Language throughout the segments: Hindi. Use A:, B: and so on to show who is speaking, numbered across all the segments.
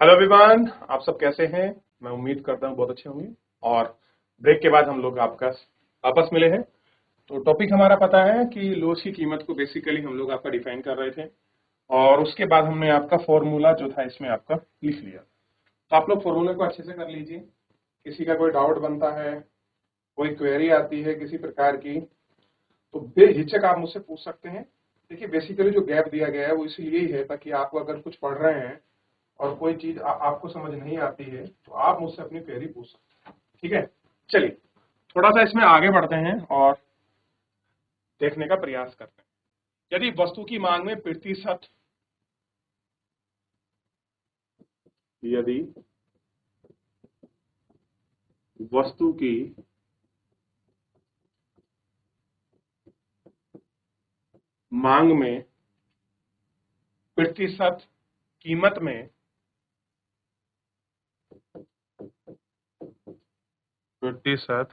A: हेलो एवरीवन, आप सब कैसे हैं? मैं उम्मीद करता हूँ बहुत अच्छे होंगे। और ब्रेक के बाद हम लोग आपका वापस मिले हैं। तो टॉपिक हमारा पता है कि लोच की कीमत को बेसिकली हम लोग आपका डिफाइन कर रहे थे। और उसके बाद हमने आपका फॉर्मूला जो था इसमें आपका लिख लिया। तो आप लोग फॉर्मूले को अच्छे से कर लीजिए। किसी का कोई डाउट बनता है, कोई क्वेरी आती है किसी प्रकार की, तो बेहिचक आप मुझसे पूछ सकते हैं। देखिए, बेसिकली जो गैप दिया गया है वो इसलिए ही है ताकि आप अगर कुछ पढ़ रहे हैं और कोई चीज आपको समझ नहीं आती है तो आप मुझसे अपनी क्वेरी पूछ सकते हैं। ठीक है, चलिए थोड़ा सा इसमें आगे बढ़ते हैं और देखने का प्रयास करते हैं। यदि वस्तु की मांग में प्रतिशत यदि वस्तु की मांग में प्रतिशत कीमत में प्रतिशत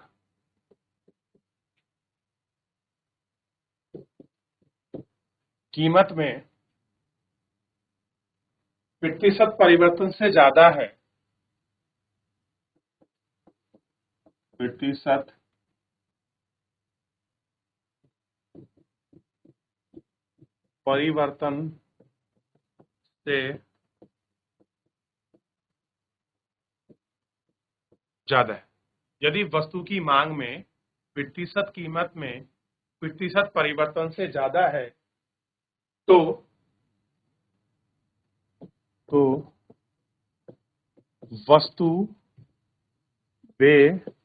A: कीमत में प्रतिशत परिवर्तन से ज्यादा है, प्रतिशत परिवर्तन से ज्यादा है। यदि वस्तु की मांग में प्रतिशत कीमत में प्रतिशत परिवर्तन से ज्यादा है तो तो वस्तु बेलोचदार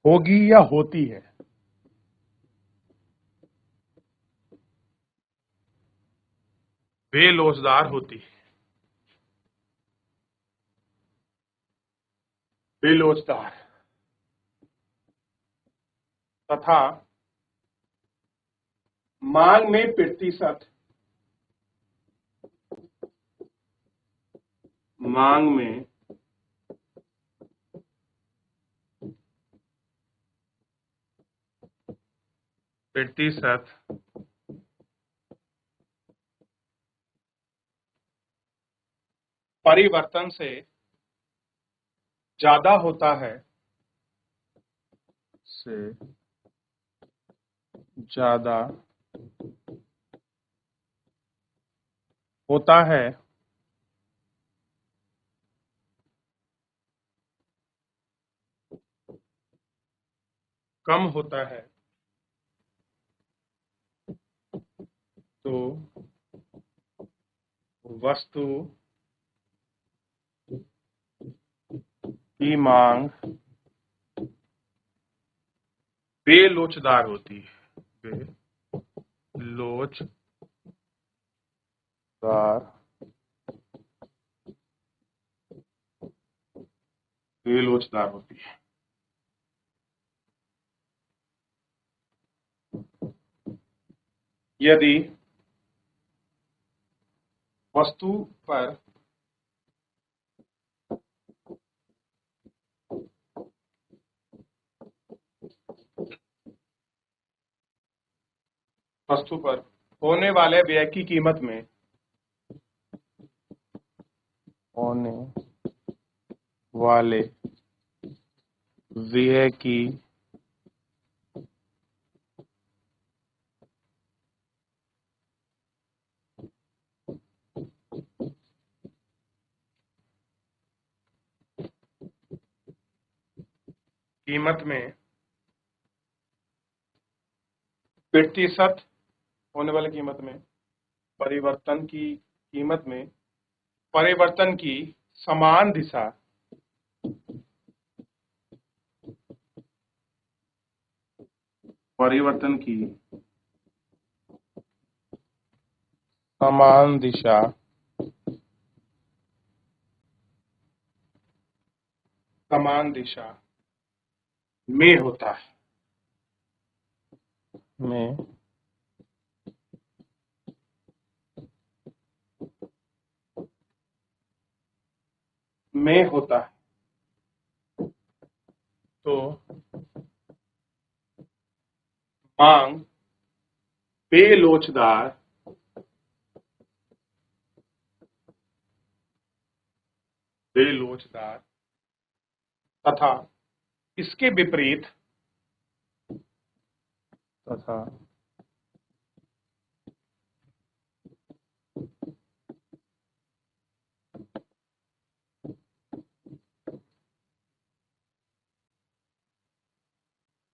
A: होगी या होती है। बेलोचदार होती है, बेलोचदार तथा मांग में प्रतिशत मांग में प्रतिशत परिवर्तन से ज्यादा होता है, से ज्यादा होता है कम होता है तो वस्तु की मांग बेलोचदार होती है, बेलोचदार बेलोचदार होती है। यदि वस्तु पर होने वाले व्यय की कीमत में होने वाले व्यय की कीमत में प्रतिशत होने वाली कीमत में परिवर्तन की कीमत में परिवर्तन की समान दिशा परिवर्तन की समान दिशा समान दिशा में होता है, में होता है तो मांग बेलोचदार बेलोचदार तथा इसके विपरीत तथा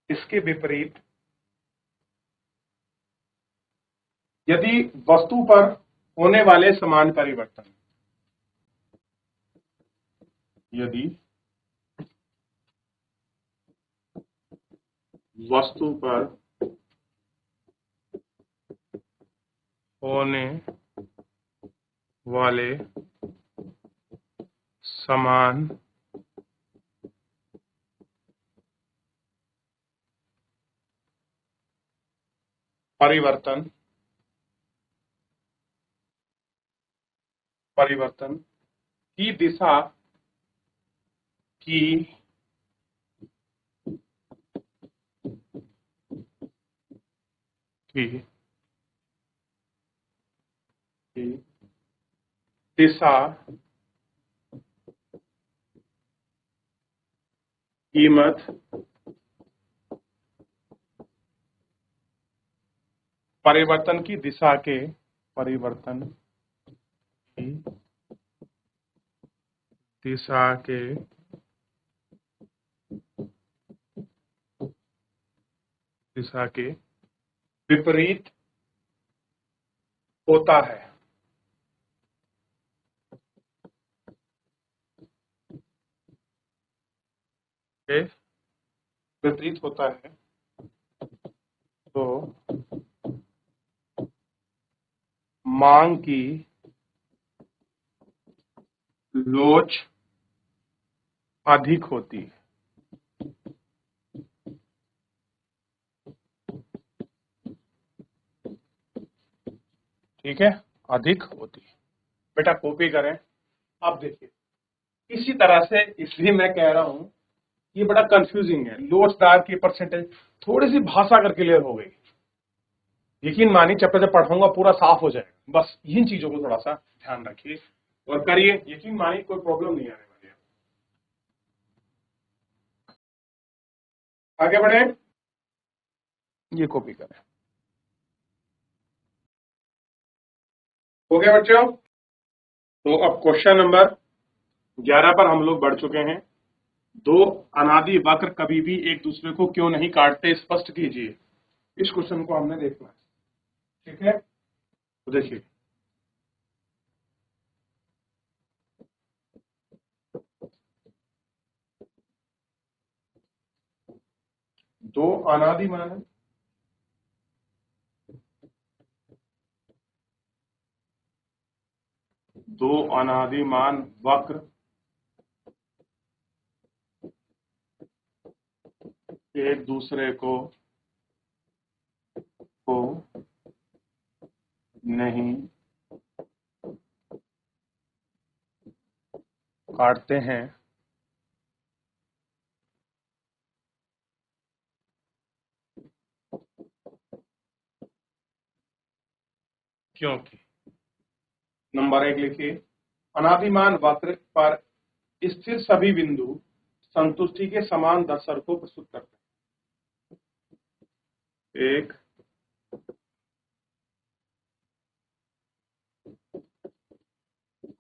A: इसके विपरीत यदि वस्तु पर होने वाले समान परिवर्तन यदि वस्तु पर होने वाले समान परिवर्तन की दिशा की दिशा कीमत परिवर्तन की दिशा के विपरीत होता है। के विपरीत होता है तो मांग की लोच अधिक होती है। ठीक है, अधिक होती है। बेटा कॉपी करें। अब देखिए इसी तरह से, इसलिए मैं कह रहा हूं ये बड़ा कंफ्यूजिंग है। लोचदार की परसेंटेज थोड़ी सी भाषा कर क्लियर हो गई। यकीन मानिए जब जब पढ़ाऊंगा पूरा साफ हो जाएगा। बस इन चीजों को थोड़ा सा ध्यान रखिए और करिए। यकीन मानिए कोई प्रॉब्लम नहीं आने वाली है। आगे बढ़े, ये कॉपी करें। हो गया बच्चों? तो अब क्वेश्चन नंबर 11 पर हम लोग बढ़ चुके हैं। दो अनादि वक्र कभी भी एक दूसरे को क्यों नहीं काटते, स्पष्ट कीजिए। इस क्वेश्चन को हमने देखना है। ठीक है, तो देखिए दो अनादि मान है, दो अनादिमान वक्र एक दूसरे को नहीं काटते हैं क्योंकि नंबर 1 लिखिए, अनादिमान वक्र पर स्थिर सभी बिंदु संतुष्टि के समान दर्शक को प्रस्तुत करते हैं। एक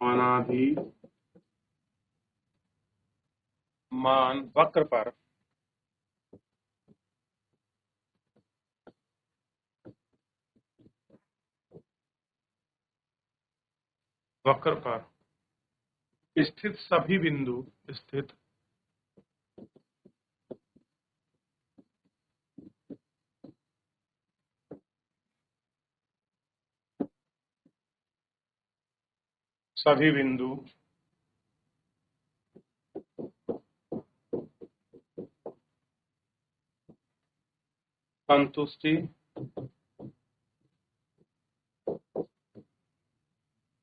A: अनादिमान वक्र पर स्थित सभी बिंदु संतुष्टि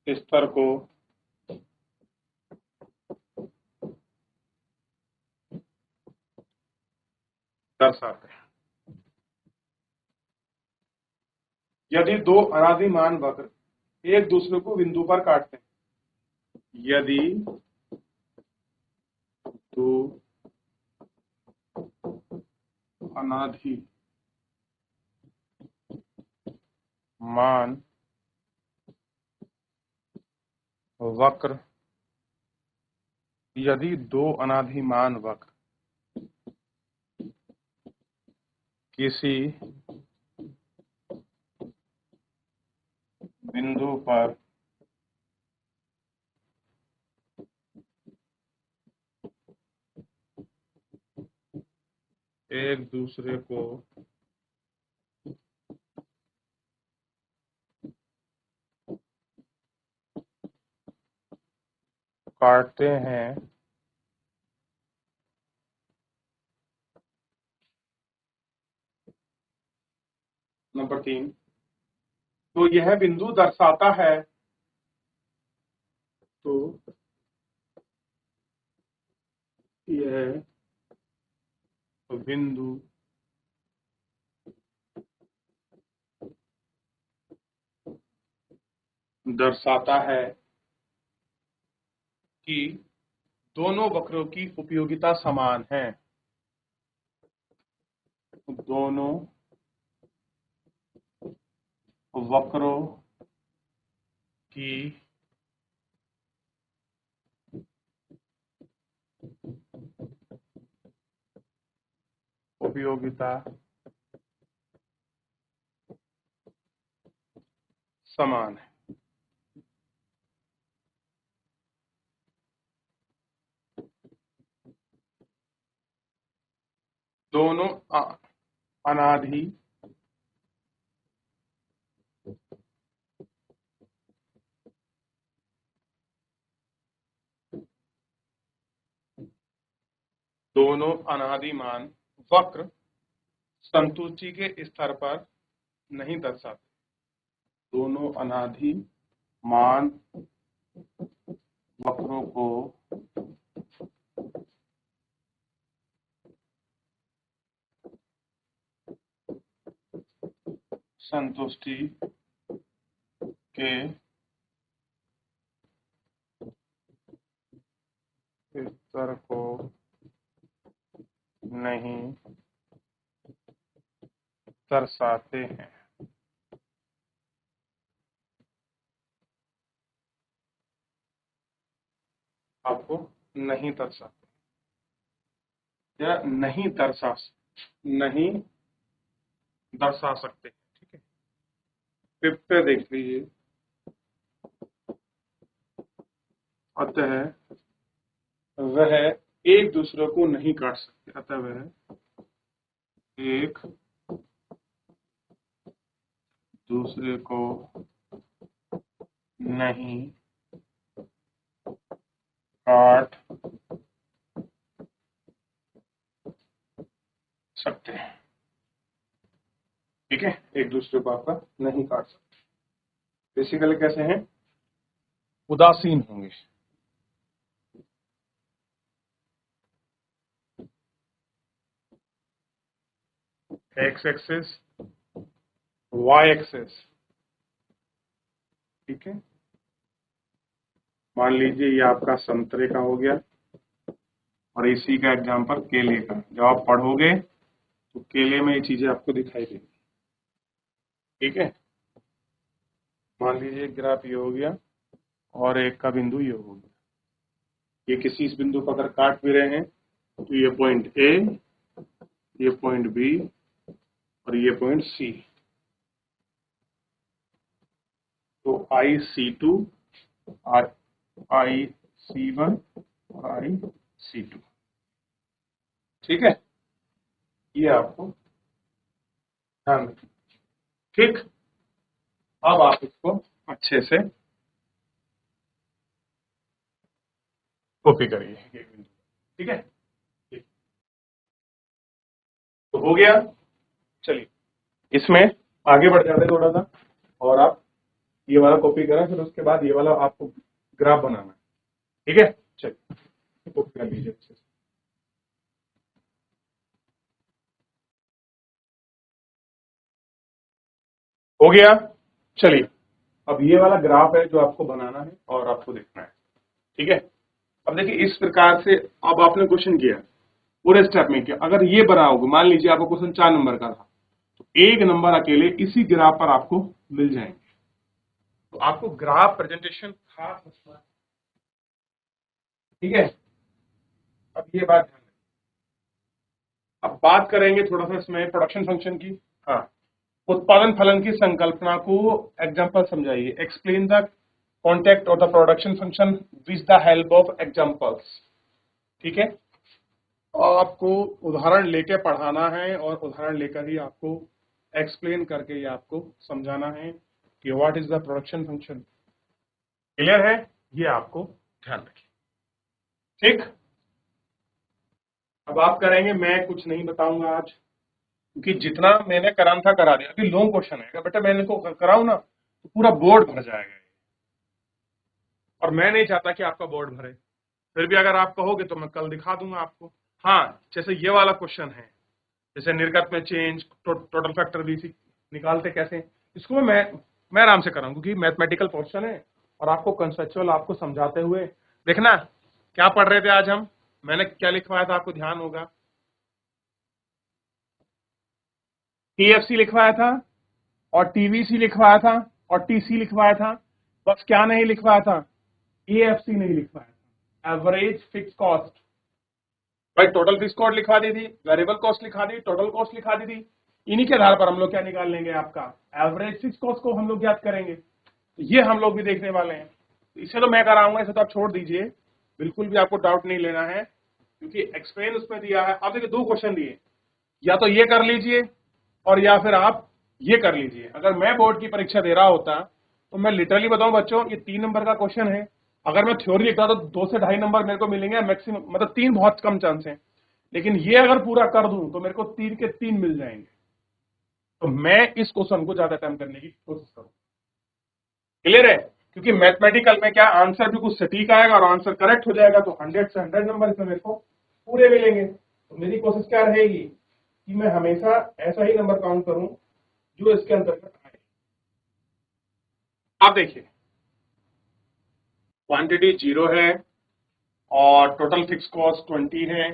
A: स्तर को दर्शाते हैं। यदि दो अनादिमान वक्र एक दूसरे को बिंदु पर काटते हैं, यदि दो अनादिमान वक्र, यदि दो अनादिमान वक्र किसी बिंदु पर एक दूसरे को काटते हैं, नंबर 3, तो यह बिंदु दर्शाता है, तो यह बिंदु दर्शाता है कि दोनों वक्रों की उपयोगिता समान है, दोनों वक्रों की उपयोगिता समान है। दोनों अनादि दोनों अनादिमान वक्र संतुष्टि के स्तर पर नहीं दर्शाते, दोनों अनादिमान वक्रों को संतुष्टि के स्तर को नहीं दर्शाते हैं। आपको नहीं दर्शाते या नहीं दर्शा सकते, ठीक है। फिफ्थ पे देख लीजिए, अतः वह एक दूसरे को नहीं काट सकते, अतः वह एक दूसरे को नहीं काट सकते, ठीक है। एक दूसरे को आपका नहीं काट सकते, बेसिकली कैसे हैं, उदासीन होंगे। एक्स एक्सिस, वाई एक्सिस, ठीक है। मान लीजिए ये आपका संतरे का हो गया और इसी का एग्जांपल केले का। जब आप पढ़ोगे तो केले में ये चीजें आपको दिखाई देंगी, ठीक है। मान लीजिए ग्राफ ये हो गया और एक का बिंदु ये हो गया, ये किसी इस बिंदु पर अगर काट भी रहे हैं तो ये पॉइंट ए, ये पॉइंट बी और ये पॉइंट सी, तो I_C2, I_C1 और I_C2, ठीक है। ये आपको ध्यान रखना, ठीक। अब आप इसको अच्छे से कॉपी करिए एक बिंदु, ठीक है। ठीक। तो हो गया, चलिए इसमें आगे बढ़ जाते थोड़ा सा, और आप ये वाला कॉपी करें, फिर उसके बाद ये वाला आपको ग्राफ बनाना है, ठीक है। चलिए कॉपी कर लीजिए अच्छे से। हो गया। चलिए, अब ये वाला ग्राफ है जो आपको बनाना है और आपको देखना है, ठीक है। अब देखिए इस प्रकार से अब आपने क्वेश्चन किया, पूरे स्टेप में किया। अगर ये बना होगा, मान लीजिए आपका क्वेश्चन 4 नंबर का था, तो एक नंबर अकेले इसी ग्राफ पर आपको मिल जाएंगे। तो आपको ग्राफ प्रेजेंटेशन खास रखना है, ठीक है। अब ये बात ध्यान रखिए। अब बात करेंगे थोड़ा सा इसमें प्रोडक्शन फंक्शन की। हाँ, उत्पादन फलन की संकल्पना को एग्जाम्पल समझाइए। एक्सप्लेन द कॉन्टेक्ट और the production function with the help of examples, ठीक है। और आपको उदाहरण लेके पढ़ाना है और उदाहरण लेकर ही आपको एक्सप्लेन करके ही आपको समझाना है कि what is the production function. Clear है? ये आपको ध्यान रखिए, ठीक। अब आप करेंगे, मैं कुछ नहीं बताऊंगा आज, क्योंकि जितना मैंने कराना था करा दिया। अभी लॉन्ग क्वेश्चन है, अगर बेटा मैं इनको कराऊं ना तो पूरा बोर्ड भर जाएगा, और मैं नहीं चाहता कि आपका बोर्ड भरे। फिर भी अगर आप कहोगे तो मैं कल दिखा दूंगा आपको। हाँ, जैसे ये वाला क्वेश्चन है, जैसे निर्गत में चेंज, टोटल फैक्टर बीसी निकालते कैसे, इसको मैं आराम से कराऊंगा, क्योंकि मैथमेटिकल पोर्शन है और आपको कंसेप्चुअल आपको समझाते हुए। देखना क्या पढ़ रहे थे आज हम, मैंने क्या लिखवाया था, आपको ध्यान होगा। टीएफसी लिखवाया था और टीवीसी लिखवाया था और टीसी लिखवाया था, बस क्या नहीं लिखवाया था, एएफसी नहीं लिखवाया था, एवरेज फिक्स कॉस्ट। भाई टोटल फिक्स कॉस्ट लिखवा दी थी, वेरिएबल कॉस्ट लिखा दी, टोटल कॉस्ट लिखा दी थी। इन्हीं के आधार पर हम लोग क्या निकाल लेंगे, आपका एवरेज फिक्स कॉस्ट को हम लोग ज्ञात करेंगे। तो ये हम लोग भी देखने वाले हैं। इसे तो मैं कराऊंगा, इसे तो आप छोड़ दीजिए, बिल्कुल भी आपको डाउट नहीं लेना है, क्योंकि एक्सप्लेन उसमें दिया है। आप देखिए 2 क्वेश्चन दिए, या तो ये कर लीजिए और या फिर आप ये कर लीजिए। अगर मैं बोर्ड की परीक्षा दे रहा होता तो मैं लिटरली बताऊं बच्चों, ये 3 नंबर का क्वेश्चन है। अगर मैं थ्योरी लिखता तो 2 से 2.5 नंबर मेरे को मिलेंगे मैक्सिमम, मतलब 3 बहुत कम चांस है। लेकिन ये अगर पूरा कर दूं तो मेरे को 3 के 3 मिल जाएंगे। तो मैं इस क्वेश्चन को ज्यादा टाइम करने की कोशिश करूं। क्लियर है? क्योंकि मैथमेटिकल में क्या आंसर भी कुछ सटीक आएगा और आंसर करेक्ट हो जाएगा, तो 100 से 100 नंबर इसमें मेरे को पूरे मिलेंगे। तो मेरी कोशिश क्या रहेगी कि मैं हमेशा ऐसा ही नंबर काउंट करूं जो इसके अंतर्गत आए। आप देखिए, क्वांटिटी 0 है और टोटल फिक्स कॉस्ट 20 है,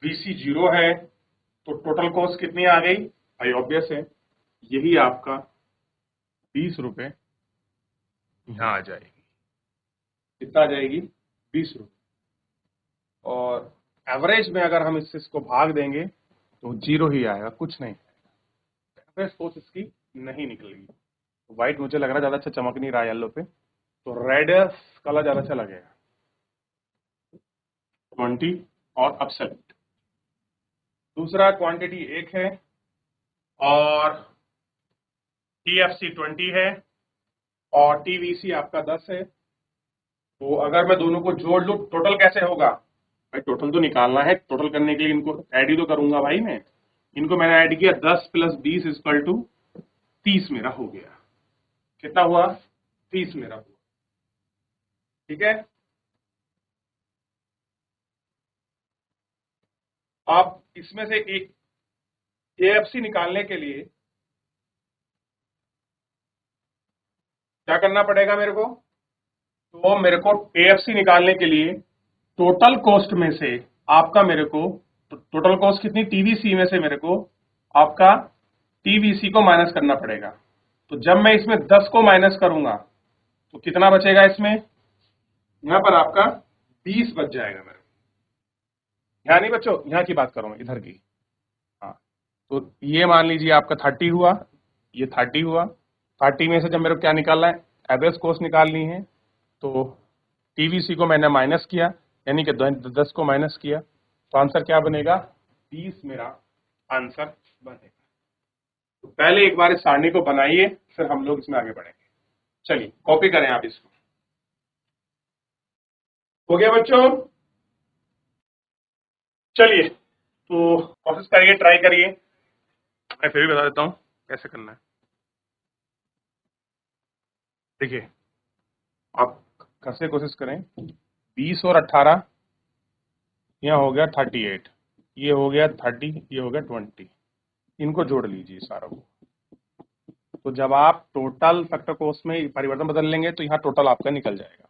A: वीसी 0 है, तो टोटल कॉस्ट कितनी आ गई भाई? ऑब्वियस है, यही आपका 20 रुपए यहां आ जाएगी। कितना आ जाएगी? 20 रुपए। और एवरेज में अगर हम इसको भाग देंगे तो 0 ही आएगा, कुछ नहीं आएगा। एवरेज कॉस्ट इसकी नहीं निकलेगी। व्हाइट मुझे लग रहा है ज्यादा अच्छा चमक नहीं रहा येलो पे, तो रेड कलर ज्यादा अच्छा लगेगा। 20 और एब्सोल्यूट। दूसरा क्वांटिटी 1 है और टीएफसी 20 है और टीवीसी आपका 10 है। तो अगर मैं दोनों को जोड़ लूं टोटल कैसे होगा भाई? टोटल तो निकालना है, टोटल करने के लिए इनको ऐड ही तो करूंगा भाई मैं। इनको मैंने ऐड किया, 10 + 20 = 30 मेरा हो गया। कितना हुआ? 30 मेरा हुआ, ठीक है। आप इसमें से एक एएफसी निकालने के लिए क्या करना पड़ेगा मेरे को? तो मेरे को एएफसी निकालने के लिए टोटल कॉस्ट में से आपका मेरे को टोटल कॉस्ट कितनी, टीवीसी में से मेरे को आपका टीवीसी को माइनस करना पड़ेगा। तो जब मैं इसमें 10 को माइनस करूंगा तो कितना बचेगा इसमें? यहां पर आपका 20 बच जाएगा मेरे को। यहाँ नहीं बच्चों, यहाँ की बात करूं, इधर की। हाँ, तो ये मान लीजिए आपका 30 हुआ, ये 30 हुआ। 30 में से जब मेरे को क्या निकालना है? एवरेज कॉस्ट निकालनी है। तो टीवीसी को मैंने माइनस किया, यानी कि 10 को माइनस किया, तो आंसर क्या बनेगा? 20 मेरा आंसर बनेगा। तो पहले एक बार इस सारणी को बनाइए, फिर हम लोग इसमें आगे बढ़ेंगे। चलिए कॉपी करें आप इसको। हो गया बच्चों? चलिए तो कोशिश करिए, ट्राई करिए। मैं फिर भी बता देता हूं कैसे करना है। देखिए, आप कैसे कोशिश करें। 20 और 18, यहाँ हो गया 38, ये हो गया 30, ये हो गया 20। इनको जोड़ लीजिए सारा को। तो जब आप टोटल फैक्टर को उसमें परिवर्तन बदल लेंगे तो यहाँ टोटल आपका निकल जाएगा।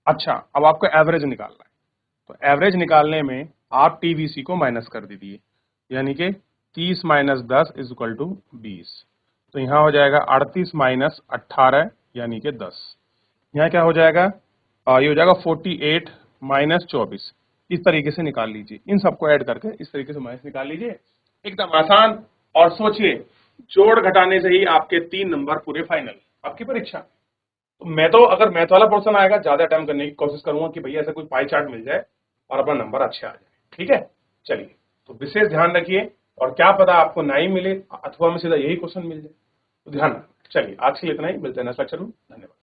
A: अच्छा, अब आपको एवरेज निकालना है, तो एवरेज निकालने में आप टीवीसी को माइनस कर दीजिए, यानी कि 30 माइनस 10 इज इक्वल टू 20। तो यहाँ हो जाएगा 38 माइनस 18 यानी कि 10। यहाँ क्या हो जाएगा, ये हो जाएगा 48 माइनस 24। इस तरीके से निकाल लीजिए, इन सबको ऐड करके इस तरीके से माइनस निकाल लीजिए, एकदम आसान। और सोचिए, जोड़ घटाने से ही आपके 3 नंबर पूरे फाइनल आपकी परीक्षा। तो मैं तो अगर मैथ वाला पोर्शन आएगा ज्यादा टाइम करने की कोशिश करूंगा कि भैया ऐसा कोई पाई चार्ट मिल जाए और अपना नंबर अच्छे आ जाए। ठीक है, चलिए, तो विशेष ध्यान रखिए, और क्या पता आपको नहीं मिले अथवा में सीधा यही क्वेश्चन मिल जाए, तो ध्यान रखिए। चलिए, आज के लिए इतना ही, मिलते हैं नेक्स्ट लेक्चर में। धन्यवाद।